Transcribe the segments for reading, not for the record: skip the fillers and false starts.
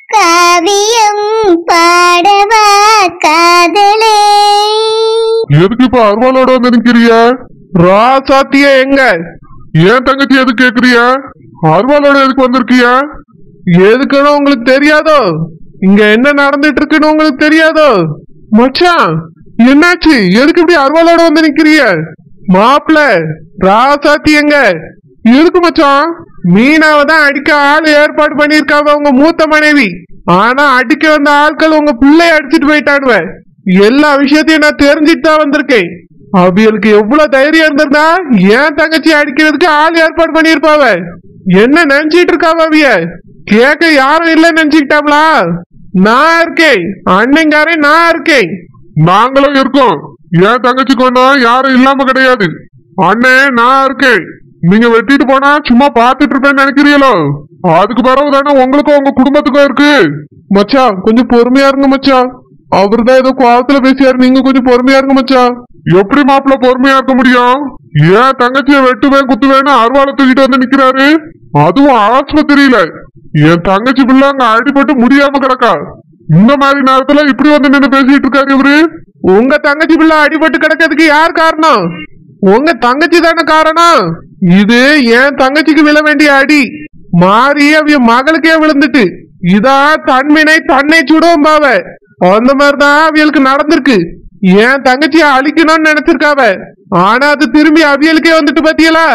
காவியம் பாடவா காதலே. எதுக்கு இப்ப அருவாளோட வந்து நிக்கிறிய? ராசாத்திய எங்க? ஏன் தங்கச்சி எதுக்கு கேக்குறிய? அருவாளோட எதுக்கு வந்திருக்கிய? எதுக்குன்னு உங்களுக்கு தெரியாதோ? இங்க என்ன நடந்துட்டு இருக்குன்னு உங்களுக்கு தெரியாதோ? மச்சான் என்னாச்சு? எதுக்கு இப்படி அருவாளோட வந்து நிக்கிறிய? மாப்பிள்ள ராசாத்தி எங்க? எதுக்கு மச்சான்? மீனாவை தான் அடிக்க ஆள் ஏற்பாடு பண்ணிருக்காவ உங்க மூத்த மனைவி. ஆனா அடிக்க வந்த ஆட்கள் உங்க பிள்ளைய அடிச்சுட்டு போயிட்டானுவ. எல்லா விஷயத்தையும் நான் தெரிஞ்சுட்டு தான் வந்திருக்கேன். அவியலுக்கு எவ்வளவு தைரியம் இருந்திருந்தா ஏன் தங்கச்சி அடிக்கிறதுக்கு ஆள் ஏற்பாடு பண்ணிருப்பாவ. என்ன நினைச்சிட்டு இருக்காவ அவிய? கேட்க யாரும் இல்லைன்னு நினைச்சுக்கிட்டாங்களா? நான் இருக்கேன், அண்ணங்காரன் நான் இருக்கேன். நாங்களும் இருக்கோம். என் தங்கச்சிக்கு ஒன்னும் யாரும் இல்லாம கிடையாது. அண்ணே நான் இருக்கேன். நீங்க வெட்டிட்டு போனா சும்மா பாத்துட்டு இருப்பேன்னு நினைக்கிறீங்களோ? அதுக்கு பிறகு தானே உங்களுக்கும் உங்க குடும்பத்துக்கும் இருக்கு. மச்சான் கொஞ்சம் பொறுமையா இருங்க மச்சான். அவருதான் ஏதோ கோவத்துல பேசியாரு, நீங்க கொஞ்சம் பொறுமையா இருங்க மச்சான். எப்படி மாப்பிள்ள பொறுமையா இருக்க முடியும்? ஏன் தங்கச்சிய வெட்டுவேன் குத்துவேன்னு அருவாளை தூக்கிட்டு வந்து நிக்கிறாரு, அதுவும் ஆஸ்பத்திரியில. என் தங்கச்சி பிள்ளை அங்க அடிபட்டு முடியாம கிடக்கா. இந்த மாதிரி நேரத்துல இப்படி வந்து நின்று பேசிட்டு இருக்காரு இவரு. உங்க தங்கச்சி பிள்ளை அடிபட்டு கிடக்கிறதுக்கு யார் காரணம்? உங்க தங்கச்சி தானே காரணம். இது என் தங்கச்சிக்கு விழ வேண்டிய அடி மாறி அவிய மகளுக்கே விழுந்துட்டு. இதா தன்வினை தன்னை சுடும் பாவ. அந்த மாதிரிதான் அவியலுக்கு நடந்திருக்கு. என் தங்கச்சிய அழிக்கணும்னு நினைச்சிருக்காவ. ஆனா அது திரும்பி அவியலுக்கே வந்துட்டு பாத்தீங்களா?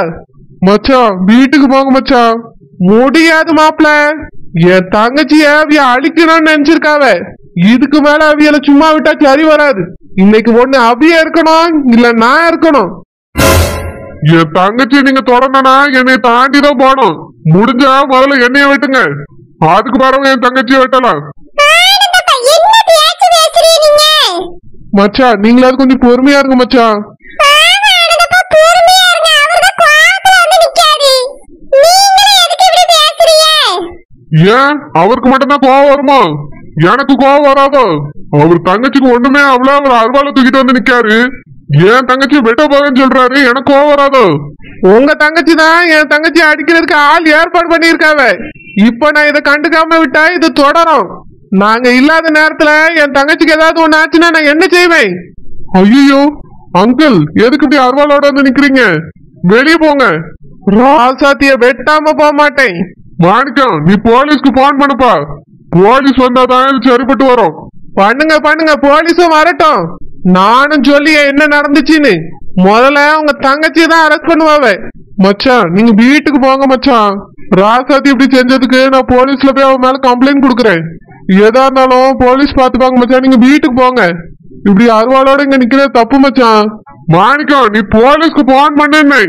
மச்சான் வீட்டுக்கு போங்க மச்சான். முடியாது மாப்பிள. என் தங்கச்சிய அவிய அழிக்கணும்னு நினைச்சிருக்காவ. இதுக்கு மேல அவியல சும்மா விட்டா சரி வராது. இன்னைக்கு ஒண்ணு அவிய இருக்கணும், இல்ல நான் இருக்கணும். என் தங்கச்சி நீங்க தொடர்ந்தனா என்னை தாண்டிதான் போகணும். முடிஞ்சா முதல்ல என்னைய வெட்டுங்க, அதுக்கு பிறகு என் தங்கச்சியை வெட்டலாம். மச்சான் நீங்களாவது கொஞ்சம் பொறுமையா இருங்க மச்சான். ஏன் அவருக்கு மட்டும்தான் கோவம் வருமா? எனக்கு கோவம் வராதோ? அவர் தங்கச்சிக்கு ஒண்ணுமே அவ்வளவு அவர் அருவாளை தூக்கிட்டு வந்து நிக்காரு. என் தங்கச்சி வெட்ட போகன்னு சொல்றாரு, எனக்கு கோவம் வராதோ? உங்க தங்கச்சி தான் என் தங்கச்சி அடிக்கிறதுக்கு ஆள் ஏற்பாடு பண்ணிருக்காவ. இப்ப நான் இதை கண்டுக்காம விட்டா இது தொடரும். நாங்க இல்லாத நேரத்துல என் தங்கச்சிக்கு ஏதாவது ஒண்ணு ஆச்சுன்னா நான் என்ன செய்வேன்? ஐயோ அங்கிள் எதுக்கு இப்படி அருவாளோட வந்து நிக்கிறீங்க? வெளியே போங்க. ராசாத்திய வெட்டாம போக மாட்டேன். மாணிக்கம் நீ போலீஸ்க்கு போன் பண்ணுப்பா. போலீஸ் வந்தாதான் இது சரிப்பட்டு வரும். பண்ணுங்க பண்ணுங்க, போலீஸும் வரட்டும். நானும் சொல்லி என்ன நடந்துச்சுன்னு. முதல்ல உங்க தங்கச்சியை தான் அரெஸ்ட் பண்ணுவாவ. மச்சான் நீங்க வீட்டுக்கு போங்க மச்சான். ராசாத்தி இப்படி செஞ்சதுக்கு நான் போலீஸ்ல போய் அவன் மேல கம்ப்ளைண்ட் கொடுக்குறேன். எதா இருந்தாலும் போலீஸ் பாத்துப்பாங்க மச்சான். நீங்க வீட்டுக்கு போங்க. இப்படி அருவாளோட இங்க நிக்கிறது தப்பு மச்சான். மாணிக்கம் நீ போலீஸ்க்கு போன் பண்ணு.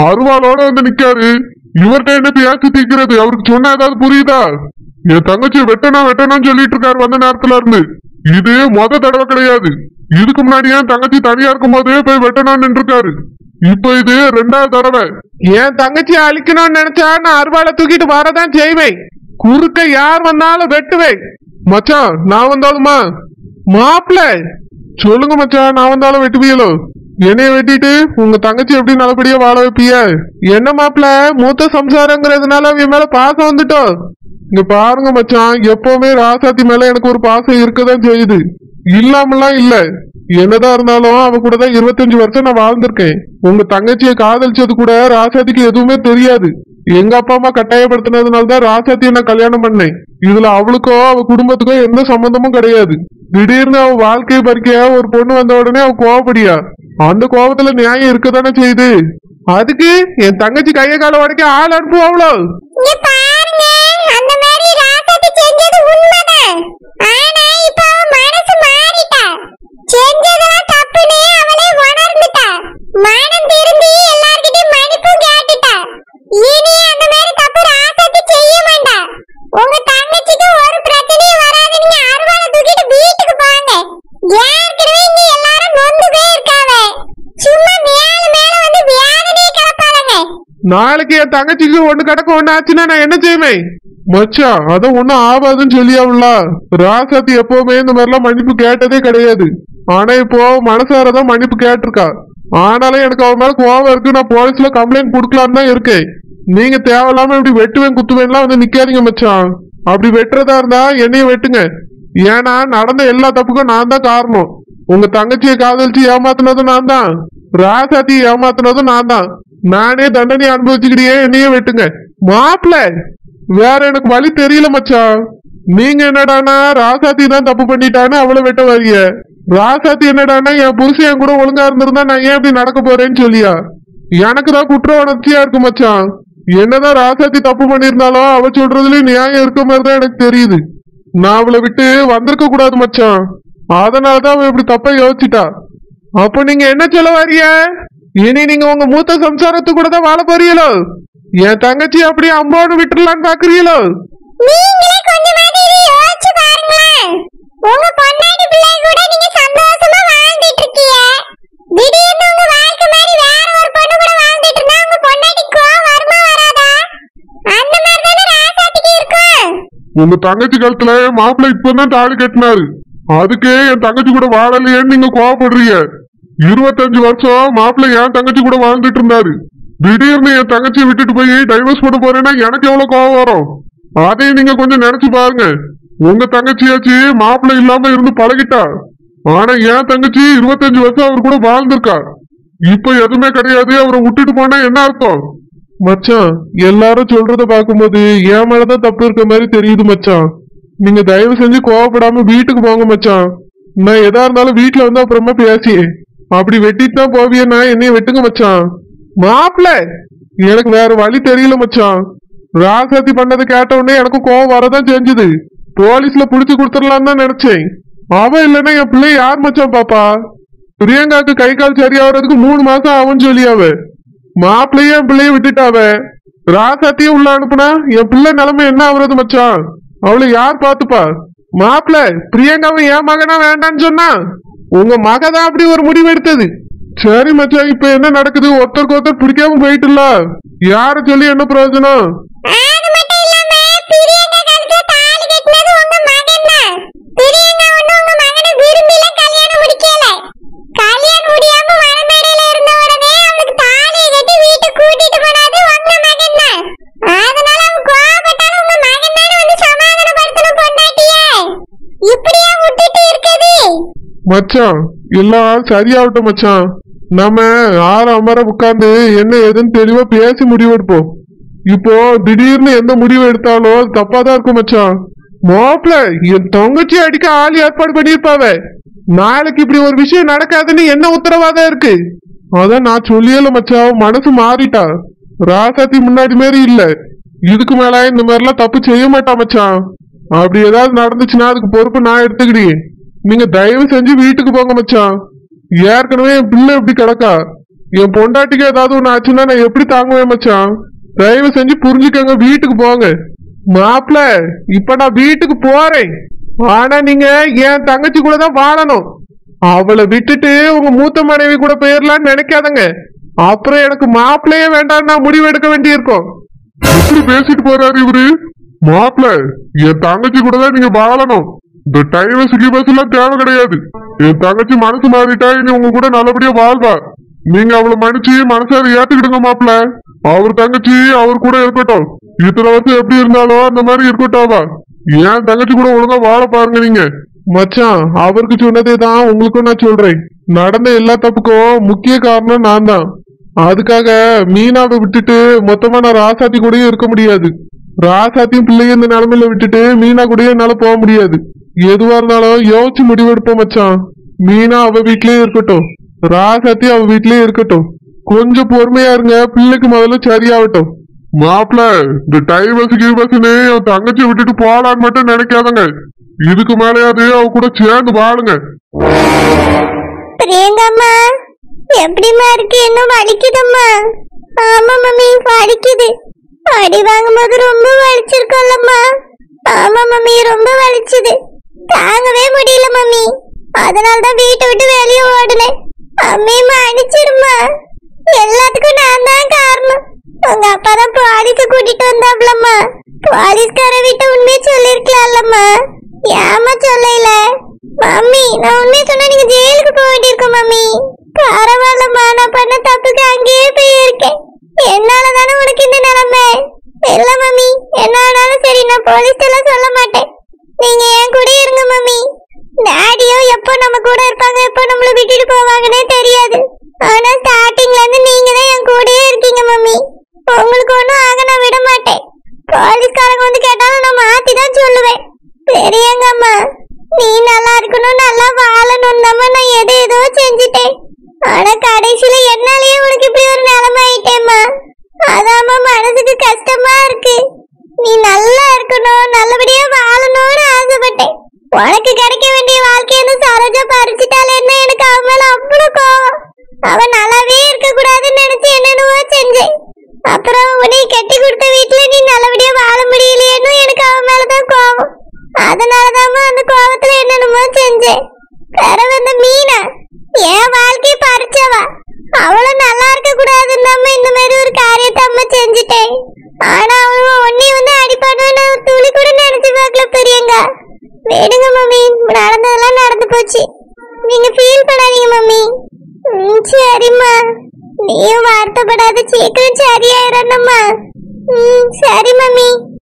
அருவாளோட வந்து நிக்காரு, இவர்கிட்ட என்ன பேசி தீக்கிறது? அவருக்கு சொன்னா ஏதாவது புரியுதா? என் தங்கச்சியை வெட்டணும் சொல்லிட்டு இருக்காரு வந்த நேரத்துல இருந்து. இது மொத தடவை கிடையாது. இதுக்கு முன்னாடி என் தங்கச்சி தனியா இருக்கும் போதே போய் வெட்டணும்னு நின்றுருக்காரு. இப்ப இது 2வது தடவை. என் தங்கச்சியை அழிக்கணும்னு நினைச்சா நான் அருவாளை தூக்கிட்டு வரதான் செய்வேன். குறுக்க யார் வந்தாலும் வெட்டுவேன். மச்சான் நான் வந்தாலுமா? மாப்பிள்ள சொல்லுங்க மச்சான், நான் வந்தாலும் வெட்டுவீங்களோ? என்னைய வெட்டிட்டு உங்க தங்கச்சி எப்படி நல்லபடியா வாழ வைப்பிய? என்ன மாப்பிள்ள மூத்த சம்சாரங்கிறதுனால அவன் மேல பாசம் வந்துட்டோம். இங்க பாருங்க மச்சான், எப்பவுமே ராசாத்தி மேல எனக்கு ஒரு பாசம் இருக்கதான் செய்யுது, இல்லாமலாம் இல்ல. என்னதான் இருந்தாலும் அவ கூட தான் 25 வருஷம் நான் வாழ்ந்திருக்கேன். உங்க தங்கச்சியை காதலிச்சது கூட ராசாத்திக்கு எதுவுமே தெரியாது. எங்க அப்பா அம்மா கட்டாயப்படுத்தினதுனாலதான் ராசாத்தியை நான் கல்யாணம் பண்ணேன். இதுல அவளுக்கோ அவ குடும்பத்துக்கோ எந்த சம்பந்தமும் கிடையாது. திடீர்னு அவ வாழ்க்கையை பறிக்க ஒரு பொண்ணு வந்த உடனே அவ கோவப்படியா? அந்த கோபத்துல நியாயம் இருக்கதானே செய்யுது. அதுக்கு என் தங்கச்சி கைய கால உடைக்க ஆள் அனுப்புவாங்களோ? நாளைக்கு என் தங்கச்சிக்கு ஒண்ணு கிடக்க ஒண்ணு ஆச்சுன்னா நான் என்ன செய்வேன்? மச்சான் அத ஒண்ணும் ஆகாதுன்னு சொல்லியாவுல. ராசாத்தி எப்பவுமே இந்த மாதிரிலாம் மன்னிப்பு கேட்டதே கிடையாது. ஆனா இப்போ மனசாரதான் மன்னிப்பு கேட்டிருக்கா. ஆனாலும் எனக்கு அவன் மேல கோவம் இருக்கு. நான் போலீஸ்ல கம்ப்ளைண்ட் கொடுக்கலான்னு தான் இருக்கேன். நீங்க தேவையில்லாம இப்படி வெட்டுவேன் குத்துவேன்லாம் வந்து நிக்காதீங்க மச்சான். அப்படி வெட்டுறதா இருந்தா என்னையும் வெட்டுங்க. ஏன்னா நடந்த எல்லா தப்புக்கும் நான் தான் காரணம். உங்க தங்கச்சியை காதலிச்சு ஏமாத்தினதும் நான் தான், ராசாத்தி ஏமாத்தினதும் நான் தான். நானே தண்டனை அனுபவிச்சுக்கிட்டே என்னையும் வெட்டுங்க. மாப்பிள்ள வேற எனக்கு வழி தெரியல மச்சான். நீங்க என்னடானா ராசாத்தி தான் தப்பு பண்ணிட்டான்னு அவளை வெட்ட வரிய, ராசாத்தி என்னடானா என் புருஷன் என் கூட ஒழுங்கா இருந்திருந்தா நான் ஏன் இப்படி நடக்க போறேன்னு சொல்லியா? எனக்கு தான் குற்ற உணர்ச்சியா இருக்கு மச்சான். என்னதான் ராசாத்தி தப்பு பண்ணிருந்தாலும் அவ சொல்றதுலயும் நியாயம் இருக்க மாதிரிதான் எனக்கு தெரியுது. நான் அவளை விட்டு வந்திருக்க கூடாது மச்சான். அதனாலதான் அவ இப்படி தப்பா யோசிச்சுட்டா. அப்ப நீங்க என்ன சொல்ல வாரிய? இனி நீங்க உங்க மூத்த சம்சாரத்து கூட தான் வாழ போறீங்களோ? என் தங்கச்சி அப்படியே அம்போன்னு விட்டுலான்னு பாக்குறீங்களோ? நீங்களே கொஞ்சமாவது இதை யோசிச்சு பாருங்களேன். உங்க பொண்டாட்டி பிள்ளை கூட நீங்க சந்தோஷமா வாழ்ந்துட்டு இருக்கீங்க. திடீர்னு உங்க வாழ்க்கை மாதிரி வேற ஒரு பொண்ணு கூட வாழ்ந்துட்டு இருந்தா உங்க பொண்டாட்டி கோவம் வருமா வராதா? அந்த மாதிரி தானே ராசாத்திக்கு இருக்கும். உங்க தங்கச்சி கழுத்துல மாப்பிள்ளை இப்பதான் தாலி கட்டினாரு, அதுக்கே என் தங்கச்சி கூட வாழலையேன்னு நீங்க கோவப்படுறீங்க. 25 வருஷம் மாப்பிள்ளை என் தங்கச்சி கூட வாழ்ந்துட்டு இருந்தாரு. திடீர்னு என் தங்கச்சியை விட்டுட்டு போய் டைவர்ஸ் பண்ண போறேன்னா எனக்கு எவ்வளவு கோவம் வரும்? அதையும் நீங்க கொஞ்சம் நினைச்சு பாருங்க. உங்க தங்கச்சியாச்சு மாப்பிள்ளை இல்லாம இருந்து பழகிட்டா. ஆனா என் தங்கச்சி 25 வருஷம் அவர் கூட வாழ்ந்திருக்கா. இப்ப எதுவுமே கிடையாது, அவரை விட்டுட்டு போனா என்ன அர்த்தம்? மச்சான் எல்லாரும் சொல்றத பாக்கும்போது என் மேலதான் தப்பு இருக்க மாதிரி தெரியுது மச்சான். நீங்க தயவு செஞ்சு கோவப்படாம வீட்டுக்கு போங்க மச்சான். நான் எதா இருந்தாலும் வீட்டுல வந்து அப்புறமா பேசி அப்படி வெட்டிட்டு தான் போவியன்னா என்னைய வெட்டுங்க மச்சான். மாப்பிள்ள எனக்கு வேற வழி தெரியல மச்சான். ராசாத்தி பண்ணதை கேட்ட உடனே எனக்கு கோவம் வரதான் செஞ்சுது. போலீஸ்ல புடிச்சு கொடுத்துடலான்னு தான் நினைச்சேன். அவ இல்லைன்னா என் பிள்ளை யார் மச்சான் பாப்பா? பிரியங்காக்கு கை கால் சரியாகிறதுக்கு 3 மாசம் ஆகும்னு சொல்லியாவ. மாப்பிள்ளையும் என் பிள்ளைய விட்டுட்டாவ. ராசாத்தியும் உள்ள அனுப்புனா என் பிள்ளை நிலைமை என்ன ஆகுறது மச்சான்? அவளை யார் பாத்துப்பா? மாப்பிள்ள பிரியங்காவை என் மகனா வேண்டான்னு சொன்னா உங்க மகதான் அப்படி ஒரு முடிவு எடுத்தது. சரி மச்சான், இப்ப என்ன நடக்குது? ஒருத்தருக்கு ஒருத்தர் பிடிக்காம போயிட்டுல, யார சொல்லி என்ன பிரயோஜனம்? அது மட்டும் இல்லாம பிரியங்கா கழுத்துல தாலி கட்டினது உங்க மகன் தான். பிரியங்கா ஒண்ணும் உங்க மகனை விரும்பில கல்யாணம் முடிக்கல. கல்யாணம் முடியாம மனமேடையில இருந்த உடனே அவனுக்கு தாலியை கட்டி வீட்டுக்கு கூட்டிட்டு போனது உங்க மகன் தான். அதனால அவன் கோவப்பட்டாலும் உங்க மகன் தானே வந்து சமாதானப்படுத்தணும் பொண்டாட்டியே. இப்படியா விட்டுட்டு இருக்குது? மச்சான் எல்லாம் சரியாகட்டும் மச்சான். நம்ம அமர உட்கார்ந்து என்ன ஏதுன்னு தெளிவா பேசி முடிவெடுப்போம். இப்போ திடீர்னு எந்த முடிவு எடுத்தாலும் அது தப்பாதான் இருக்கும் மச்சான். மாப்பிள்ள என் தங்கச்சி அடிக்க ஆள் ஏற்பாடு பண்ணிருப்பாவ. நாளைக்கு இப்படி ஒரு விஷயம் நடக்காதுன்னு என்ன உத்தரவாதம் இருக்கு? அதான் நான் சொல்லியல மச்சான், மனசு மாறிட்டா. ராசாத்தி முன்னாடி மாரி இல்ல. இதுக்கு மேல இந்த மாதிரிலாம் தப்பு செய்ய மாட்டா மச்சான். அப்படி ஏதாவது நடந்துச்சுன்னா அதுக்கு பொறுப்பு நான் எடுத்துக்கிட்டேன். நீங்க தயவு செஞ்சு வீட்டுக்கு போங்க மச்சான். ஏற்கனவே என் பிள்ளை எப்படி கிடக்கா, என் பொண்டாட்டிக்கு ஏதாவது ஒண்ணு ஆச்சுன்னா நான் எப்படி தாங்குவேன் மச்சான்? தயவு செஞ்சு புரிஞ்சுக்கங்க, வீட்டுக்கு போங்க. மாப்பிள்ள இப்ப நான் வீட்டுக்கு போறேன். ஆனா நீங்க என் தங்கச்சி கூட தான் வாழணும். அவளை விட்டுட்டு உங்க மூத்த மனைவி கூட போயிடலான்னு நினைக்காதங்க. அப்புறம் எனக்கு மாப்பிள்ளையே வேண்டாம், நான் முடிவு எடுக்க வேண்டியிருக்கும். எப்படி பேசிட்டு போறாரு இவரு? மாப்பிள்ள என் தங்கச்சி கூட தான் நீங்க வாழணும். இந்த டைவர்ஸ் கிவர்ஸ் எல்லாம் தேவை கிடையாது. என் தங்கச்சி மனசு மாறிட்டா இனி உங்க கூட நல்லபடியா வாழ்வா. நீங்க அவளை மன்னிச்சு மனசார ஏத்துக்கிடுங்க மாப்பிள்ள. அவர் தங்கச்சி அவர் கூட இருக்கட்டும். இத்தனை வருஷம் எப்படி இருந்தாலும் அந்த மாதிரி இருக்கட்டாவா. ஏன் தங்கச்சி கூட ஒழுங்கா வாழ பாருங்க நீங்க. மச்சான் அவருக்கு சொன்னதே தான் உங்களுக்கும் நான் சொல்றேன். நடந்த எல்லா தப்புக்கும் முக்கிய காரணம் நான் தான். அதுக்காக மீனாவை விட்டுட்டு மொத்தமா நான் ராசாத்தி கூடயும் இருக்க முடியாது. ராசாத்தியும் பிள்ளைய இந்த நிலைமையில விட்டுட்டு மீனா கூடயும் என்னால போக முடியாது. எதுவா இருந்தாலும் யோசிச்சு முடிவெடுப்போம் மச்சான். மீனா அவ வீட்லயே இருக்கட்டும், ராசாத்தி அவ வீட்லயே இருக்கட்டும். கொஞ்சம் பொறுமையா இருங்க, பிள்ளைக்கு முதல்ல சரியாகட்டும். மாப்பிள்ள இந்த டைவர்ஸ் கிவர்ஸ்னு என் தங்கச்சி விட்டுட்டு போலான்னு மட்டும் நினைக்காதங்க. இதுக்கு மேலேயாவது அவ கூட சேர்ந்து வாழுங்க. பிரியங்கம்மா எப்படிமா இருக்கு? இன்னும் வலிக்குதம்மா? ஆமா மம்மி வலிக்குது. அடி வாங்கும்போது ரொம்ப வலிச்சிருக்கோம்லம்மா. ஆமா மம்மி ரொம்ப வலிச்சுது, தாங்கவே முடியல மம்மி. அதனாலதான் வீட்டை விட்டு வெளியே ஓடுனேன். அம்மியம்மா அடிச்சிருமா, எல்லாத்துக்கும் நான் தான் காரணம். உங்க அப்பா தான் போலீஸ கூட்டிட்டு வந்தாப்லம்மா. போலீஸ்கார வீட்டை உண்மையை சொல்லிருக்கலாம்லம்மா, ஏமா சொல்லல? மம்மி நான் உண்மையை சொன்னா நீங்க ஜெயிலுக்கு போக வேண்டியிருக்கோம் மம்மி. பரவாயில்லம்மா, நான் பண்ண தப்புக்கு அங்கேயே போயிருக்கேன். என்னால தானே உனக்கு இந்த நிலைமை. ஸ்டார்டிங்ல இருந்து நீங்க தான் என் கூடயே இருக்கீங்க மம்மி. உங்களுக்கு ஒண்ணும் ஆக நான் விட மாட்டேன். போலீஸ்காரங்க வந்து கேட்டாலும் நான் மாத்தி தான் சொல்லுவேன். பெரியங்கம்மா, நீ நல்லா இருக்கணும், நல்லா வாழணும் தான் நான் ஏதோ செஞ்சுட்டேன். ஆனா கடைசியில என்னாலயே உனக்கு இப்படி ஒரு நிலைமை ஆயிட்டேம்மா. அதாம்மா மனசுக்கு கஷ்டமா இருக்கு. நீ நல்லா இருக்கணும், நல்லபடியா வாழணும்னு ஆசைப்பட்டேன். உனக்கு கிடைக்க வேண்டிய வாழ்க்கையை சரோஜா பறிச்சுட்டாலேன்னு எனக்கு அவன் மேல அவ்வளவு கோவம். அவன் நல்லாவே இருக்க கூடாதுன்னு நினைச்சு என்னென்னவோ செஞ்சேன். அப்புறம் உன்னை கட்டி கொடுத்த வீட்டுல நீ நல்லபடியா வாழ முடியலையேன்னு எனக்கு அவன் மேலதான் கோவம். அதனாலதாம்மா அந்த கோவத்துல என்னென்னமோ செஞ்சேன். பிறகு அந்த மீனா என் வாழ்க்கையை பறிச்சவா, அவளும் நல்லா இருக்க கூடாதுன்னு இந்த மாதிரி ஒரு காரியத்தை அம்மா செஞ்சுட்டேன். ஆனா அவன் ஒன்னே வந்து அடிப்பான்னு துளி கூட நினைச்சு பார்க்கல பெரியங்க. வேடுங்க மம்மி, நடந்ததெல்லாம் நடந்து போச்சு. நீங்க ஃபீல் பண்ணாதீங்க மம்மி. சரிம்மா, நீயும் வார்த்தைப்படாத, சீக்கிரம் சரியாயிரணும்மா. சரி மம்மி.